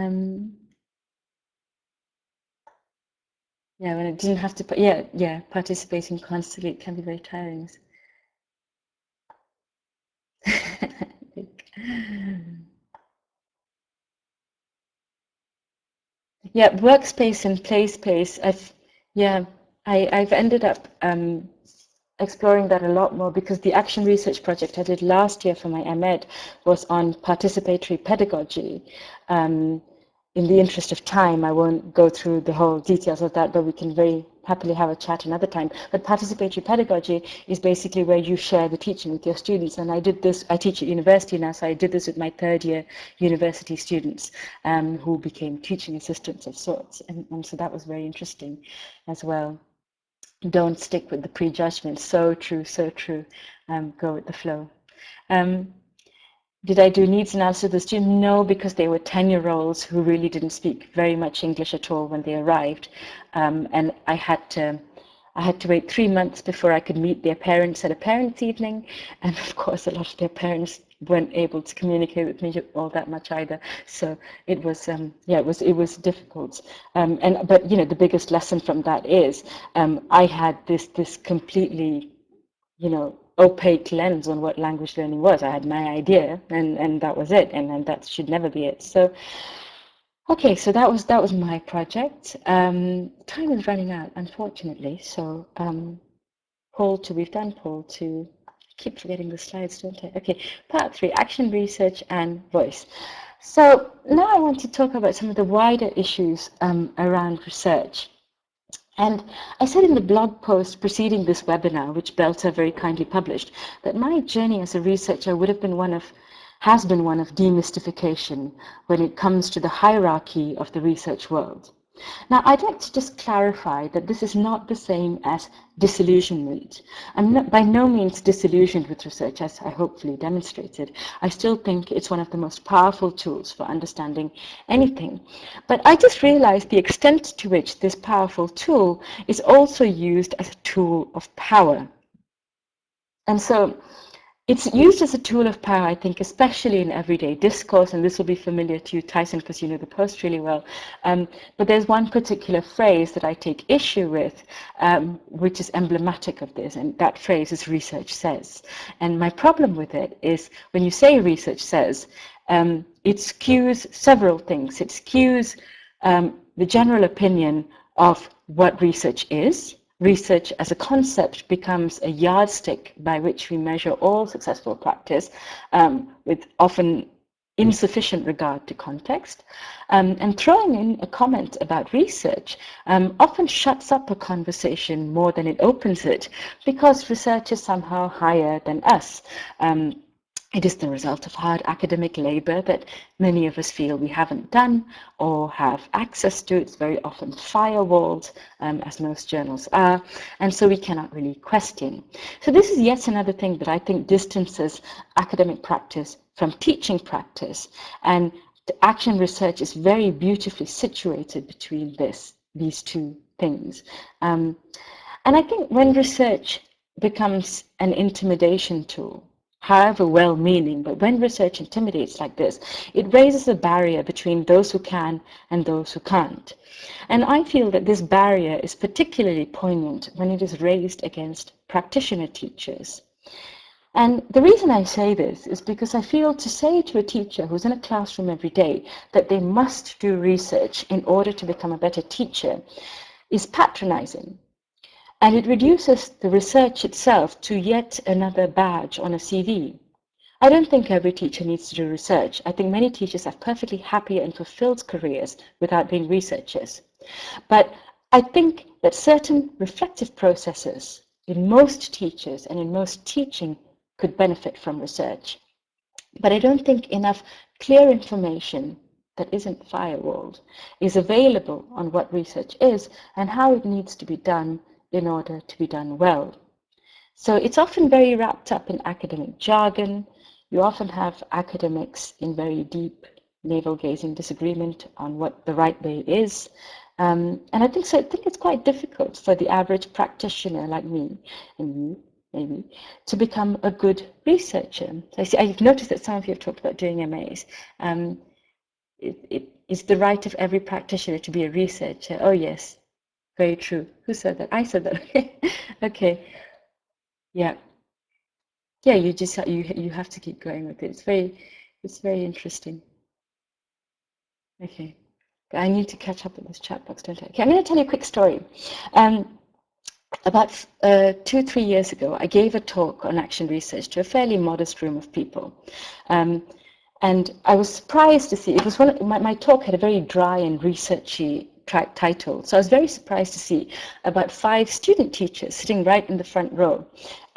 when it didn't have to, participating constantly, it can be very tiring. Yeah, workspace and play space. I've ended up exploring that a lot more, because the action research project I did last year for my MEd was on participatory pedagogy. In the interest of time, I won't go through the whole details of that, but we can very happily have a chat another time. But participatory pedagogy is basically where you share the teaching with your students. And I did this, I teach at university now, so I did this with my 3rd year university students who became teaching assistants of sorts. And so that was very interesting as well. Don't stick with the prejudgments. So true, so true. Go with the flow. Did I do needs analysis of the student? No, because they were 10-year-olds who really didn't speak very much English at all when they arrived. And I had to wait 3 months before I could meet their parents at a parents' evening. And of course, a lot of their parents weren't able to communicate with me all that much either. So it was, it was difficult. But the biggest lesson from that is I had this completely, opaque lens on what language learning was. I had my idea, and that was it, and that should never be it. So, okay, so that was my project. Time is running out, unfortunately. So, we've done poll 2. I keep forgetting the slides, don't I? Okay, part 3: action research and voice. So now I want to talk about some of the wider issues around research. And I said in the blog post preceding this webinar, which BELTA very kindly published, that my journey as a researcher has been one of demystification when it comes to the hierarchy of the research world. Now, I'd like to just clarify that this is not the same as disillusionment. I'm by no means disillusioned with research, as I hopefully demonstrated. I still think it's one of the most powerful tools for understanding anything. But I just realized the extent to which this powerful tool is also used as a tool of power. And so It's used as a tool of power, I think, especially in everyday discourse, and this will be familiar to you, Tyson, because you know the post really well. But there's one particular phrase that I take issue with, which is emblematic of this, and that phrase is research says. And my problem with it is when you say research says, it skews several things. It skews the general opinion of what research is. Research as a concept becomes a yardstick by which we measure all successful practice, with often insufficient regard to context. And throwing in a comment about research often shuts up a conversation more than it opens it, because research is somehow higher than us. It is the result of hard academic labor that many of us feel we haven't done or have access to. It's very often firewalled, as most journals are, and so we cannot really question. So this is yet another thing that I think distances academic practice from teaching practice, and the action research is very beautifully situated between these two things. And I think when research becomes an intimidation tool, however well-meaning, but when research intimidates like this, it raises a barrier between those who can and those who can't. And I feel that this barrier is particularly poignant when it is raised against practitioner teachers. And the reason I say this is because I feel to say to a teacher who's in a classroom every day that they must do research in order to become a better teacher is patronizing. And it reduces the research itself to yet another badge on a CV. I don't think every teacher needs to do research. I think many teachers have perfectly happy and fulfilled careers without being researchers. But I think that certain reflective processes in most teachers and in most teaching could benefit from research. But I don't think enough clear information that isn't firewalled is available on what research is and how it needs to be done in order to be done well. So it's often very wrapped up in academic jargon. You often have academics in very deep navel-gazing disagreement on what the right way is. And I think it's quite difficult for the average practitioner like me and you, maybe, to become a good researcher. So I've noticed that some of you have talked about doing MAs. It is the right of every practitioner to be a researcher. Oh yes, very true. Who said that? I said that. Okay. Yeah. Yeah, you have to keep going with it. It's very interesting. Okay. I need to catch up with this chat box, don't I? Okay, I'm going to tell you a quick story. About 2-3 years ago, I gave a talk on action research to a fairly modest room of people. And I was surprised to see, it was my talk had a very dry and researchy title. So I was very surprised to see about 5 student teachers sitting right in the front row,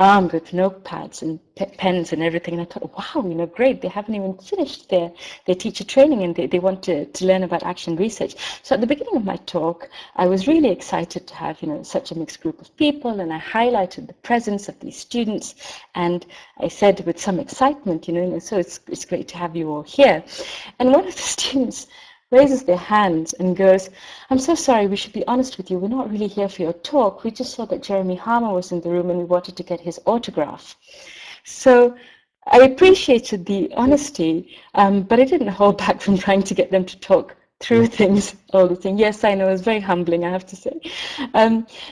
armed with notepads and pens and everything. And I thought, wow, great, they haven't even finished their teacher training and they want to learn about action research. So at the beginning of my talk, I was really excited to have, such a mixed group of people, and I highlighted the presence of these students. And I said with some excitement, so it's great to have you all here. And one of the students raises their hands and goes, I'm so sorry, we should be honest with you, we're not really here for your talk. We just saw that Jeremy Harmer was in the room and we wanted to get his autograph. So I appreciated the honesty, but I didn't hold back from trying to get them to talk through things, all the things. Yes, I know, it was very humbling, I have to say.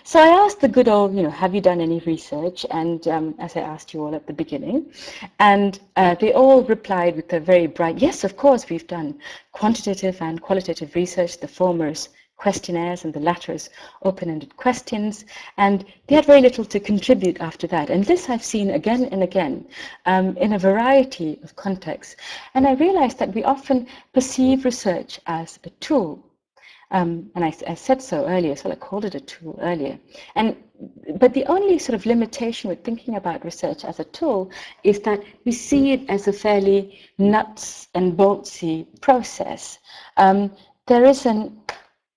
So I asked the good old, have you done any research? And as I asked you all at the beginning, and they all replied with a very bright, yes, of course, we've done quantitative and qualitative research. The former is questionnaires and the latter is open-ended questions, and they had very little to contribute after that. And this I've seen again and again in a variety of contexts. And I realized that we often perceive research as a tool. And I said so earlier, so I called it a tool earlier. But the only sort of limitation with thinking about research as a tool is that we see it as a fairly nuts and boltsy process. There isn't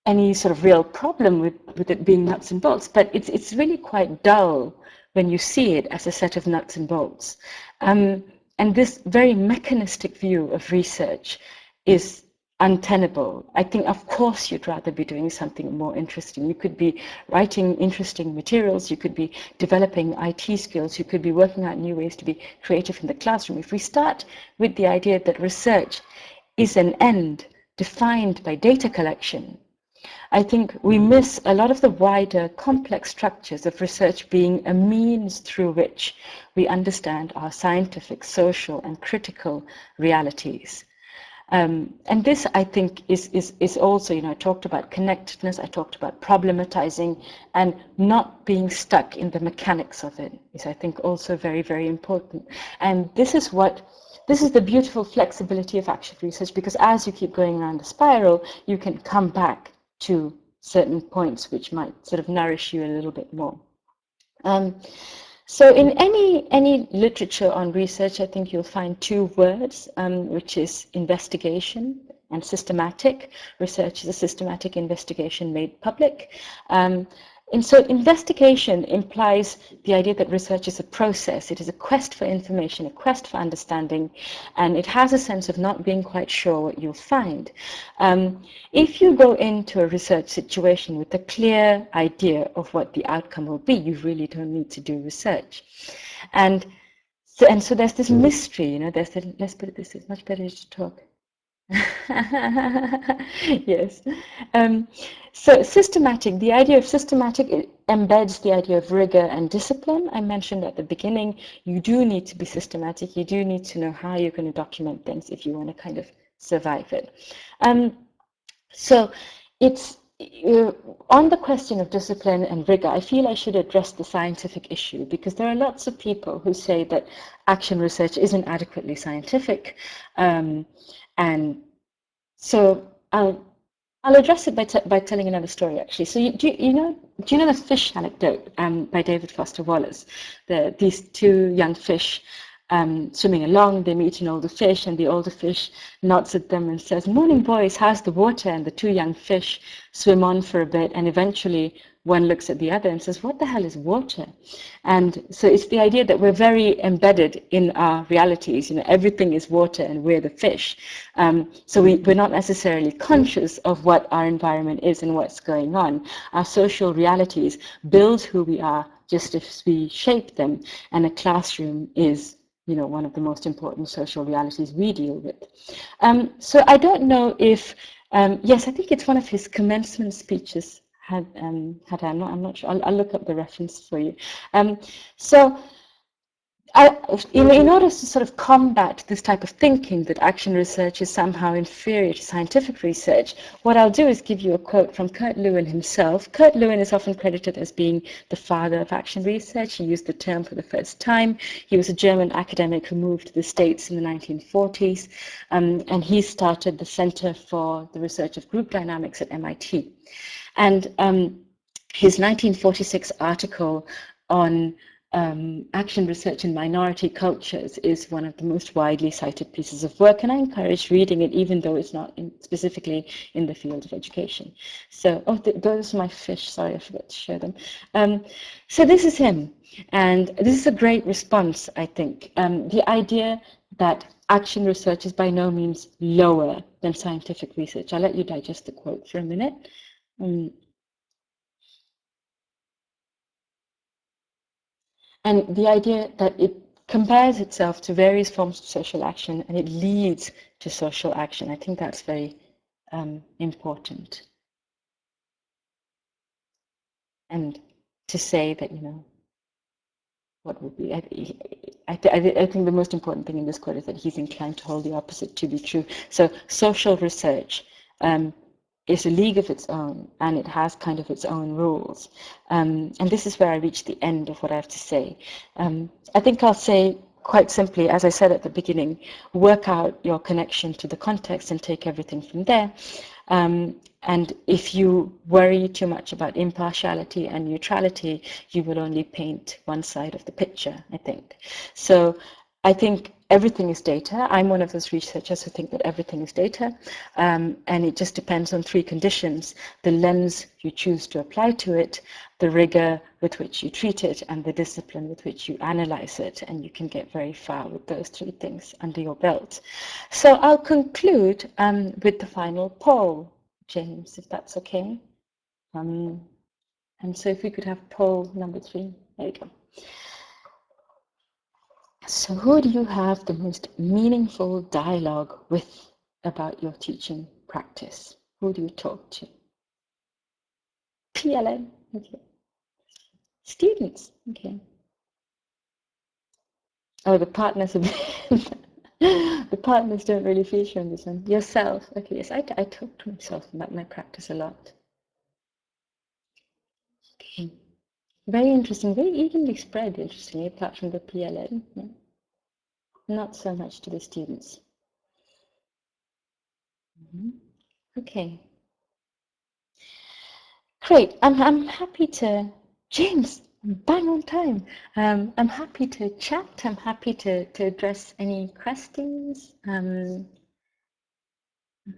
any sort of real problem with it being nuts and bolts, but it's really quite dull when you see it as a set of nuts and bolts. And this very mechanistic view of research is untenable. I think, of course, you'd rather be doing something more interesting. You could be writing interesting materials, you could be developing IT skills, you could be working out new ways to be creative in the classroom. If we start with the idea that research is an end defined by data collection, I think we miss a lot of the wider complex structures of research being a means through which we understand our scientific, social, and critical realities. And this, I think, is also, I talked about connectedness, I talked about problematizing, and not being stuck in the mechanics of it is, I think, also very, very important. And this is the beautiful flexibility of action research, because as you keep going around the spiral, you can come back to certain points which might sort of nourish you a little bit more. So in any literature on research, I think you'll find two words, which is investigation and systematic. Research is a systematic investigation made public. And so investigation implies the idea that research is a process. It is a quest for information, a quest for understanding, and it has a sense of not being quite sure what you'll find. If you go into a research situation with a clear idea of what the outcome will be, you really don't need to do research. And so there's this mystery, let's put it this way, it's much better to talk. Yes. So systematic, the idea of systematic, it embeds the idea of rigor and discipline. I mentioned at the beginning, you do need to be systematic. You do need to know how you're going to document things if you want to kind of survive it. So it's on the question of discipline and rigor, I feel I should address the scientific issue, because there are lots of people who say that action research isn't adequately scientific. And so I'll address it by telling another story, actually. So do you know the fish anecdote by David Foster Wallace? These two young fish swimming along, they meet an older fish, and the older fish nods at them and says, "Morning, boys, how's the water?" And the two young fish swim on for a bit, and eventually one looks at the other and says, "What the hell is water?" And so it's the idea that we're very embedded in our realities. Everything is water and we're the fish. So we're not necessarily conscious of what our environment is and what's going on. Our social realities build who we are just as we shape them. And a classroom is one of the most important social realities we deal with. So I don't know if, yes, I think it's one of his commencement speeches. I'm not sure. I'll look up the reference for you. So in order to sort of combat this type of thinking that action research is somehow inferior to scientific research, what I'll do is give you a quote from Kurt Lewin himself. Kurt Lewin is often credited as being the father of action research. He used the term for the first time. He was a German academic who moved to the States in the 1940s, and he started the Center for the Research of Group Dynamics at MIT. And his 1946 article on action research in minority cultures is one of the most widely cited pieces of work, and I encourage reading it, even though it's not specifically in the field of education. So, those are my fish. Sorry, I forgot to show them. So this is him, and this is a great response, I think. The idea that action research is by no means lower than scientific research. I'll let you digest the quote for a minute. And the idea that it compares itself to various forms of social action and it leads to social action. I think that's very important. And to say that, what would be, I think the most important thing in this quote is that he's inclined to hold the opposite to be true. So social research is a league of its own, and it has kind of its own rules. And this is where I reach the end of what I have to say. I think I'll say quite simply, as I said at the beginning, work out your connection to the context and take everything from there. And if you worry too much about impartiality and neutrality, you will only paint one side of the picture, I think. So I think everything is data. I'm one of those researchers who think that everything is data, and it just depends on three conditions: the lens you choose to apply to it, the rigor with which you treat it, and the discipline with which you analyze it. And you can get very far with those three things under your belt. So I'll conclude with the final poll, James, if that's okay. And so if we could have poll number 3, there you go. So who do you have the most meaningful dialogue with about your teaching practice? Who do you talk to? PLN, okay. Students, okay. Oh, the partners have the partners don't really feature in this one. Yourself, okay, yes, I talk to myself about my practice a lot. Okay. Very interesting, very evenly spread, interestingly, apart from the PLN. Yeah. Not so much to the students. Okay. Great. I'm happy to, James, bang on time. I'm happy to chat. I'm happy to address any questions. I'm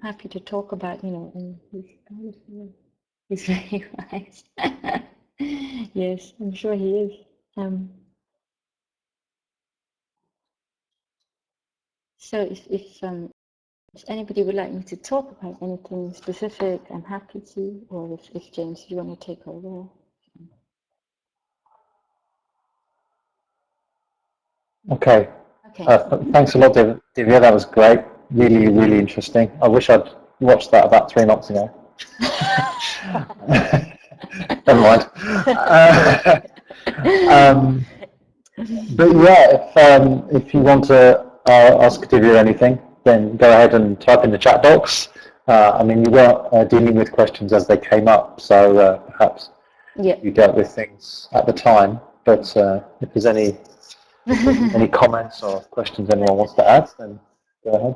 happy to talk about, and he's very wise. Yes, I'm sure he is. So if anybody would like me to talk about anything specific, I'm happy to, or if James, you want to take over. Okay. Okay. Thanks a lot, Divya. That was great. Really, really interesting. I wish I'd watched that about 3 months ago. Never mind. But yeah, if you want to ask Divya anything, then go ahead and type in the chat box. I mean, you were dealing with questions as they came up, so perhaps you dealt with things at the time. But if there's any comments or questions anyone wants to add, then go ahead.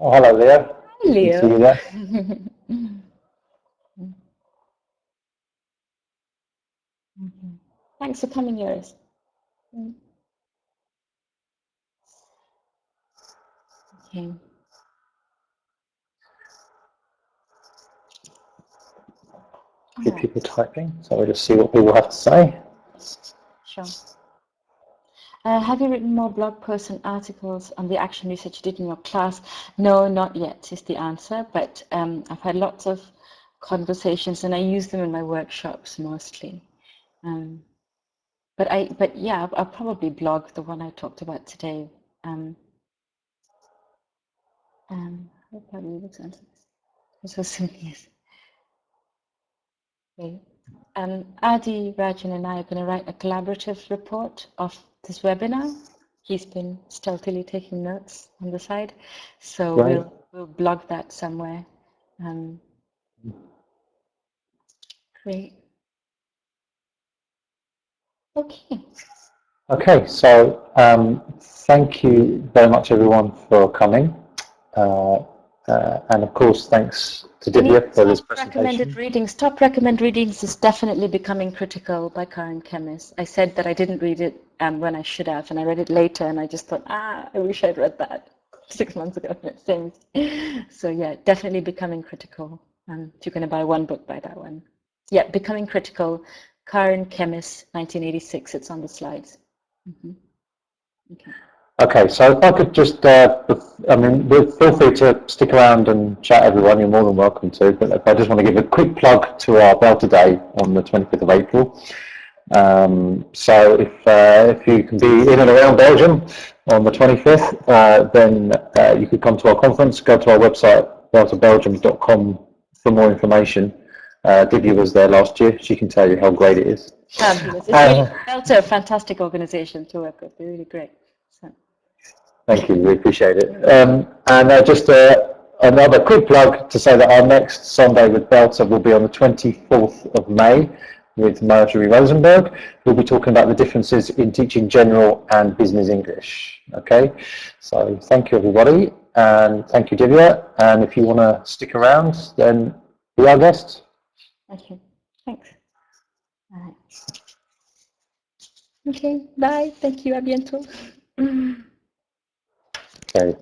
Oh, hello, Leo. Hi, Good to see you Leo. there. Thanks for coming, yours. Okay. A few people typing, so we'll just see what people have to say. Sure. Have you written more blog posts and articles on the action research you did in your class? No, not yet is the answer, but I've had lots of conversations and I use them in my workshops mostly. But yeah, I'll probably blog the one I talked about today. I'll probably look at this was soon, yes. Okay. Adi, Rajan and I are going to write a collaborative report of this webinar. He's been stealthily taking notes on the side, so we'll blog that somewhere. Great. Okay. Okay, so thank you very much, everyone, for coming. And of course, thanks to Divya for this presentation. Recommended readings. Top recommended readings is definitely becoming critical by current chemists. I said that I didn't read it when I should have, and I read it later, and I just thought, I wish I'd read that 6 months ago. So yeah, definitely becoming critical. You're going to buy one book by that one. Yeah, Becoming Critical, Current Chemists, 1986. It's on the slides. Okay. Okay, so if I could just, I mean, feel free to stick around and chat, everyone. You're more than welcome to. But if I just want to give a quick plug to our BELTA Day on the 25th of April. So if you can be in and around Belgium on the 25th, then you could come to our conference. Go to our website, beltabelgium.com, for more information. Divya was there last year. She can tell you how great it is. Fabulous. It's a fantastic organization to work with. They're really great. So. Thank you, we appreciate it. And just another quick plug to say that our next Sunday with BELTA will be on the 24th of May with Marjorie Rosenberg. We'll be talking about the differences in teaching general and business English. Okay, so thank you, everybody, and thank you, Divya. And if you want to stick around, then be our guest. Okay, thanks. All right. Okay, bye. Thank you. A bientôt. Okay.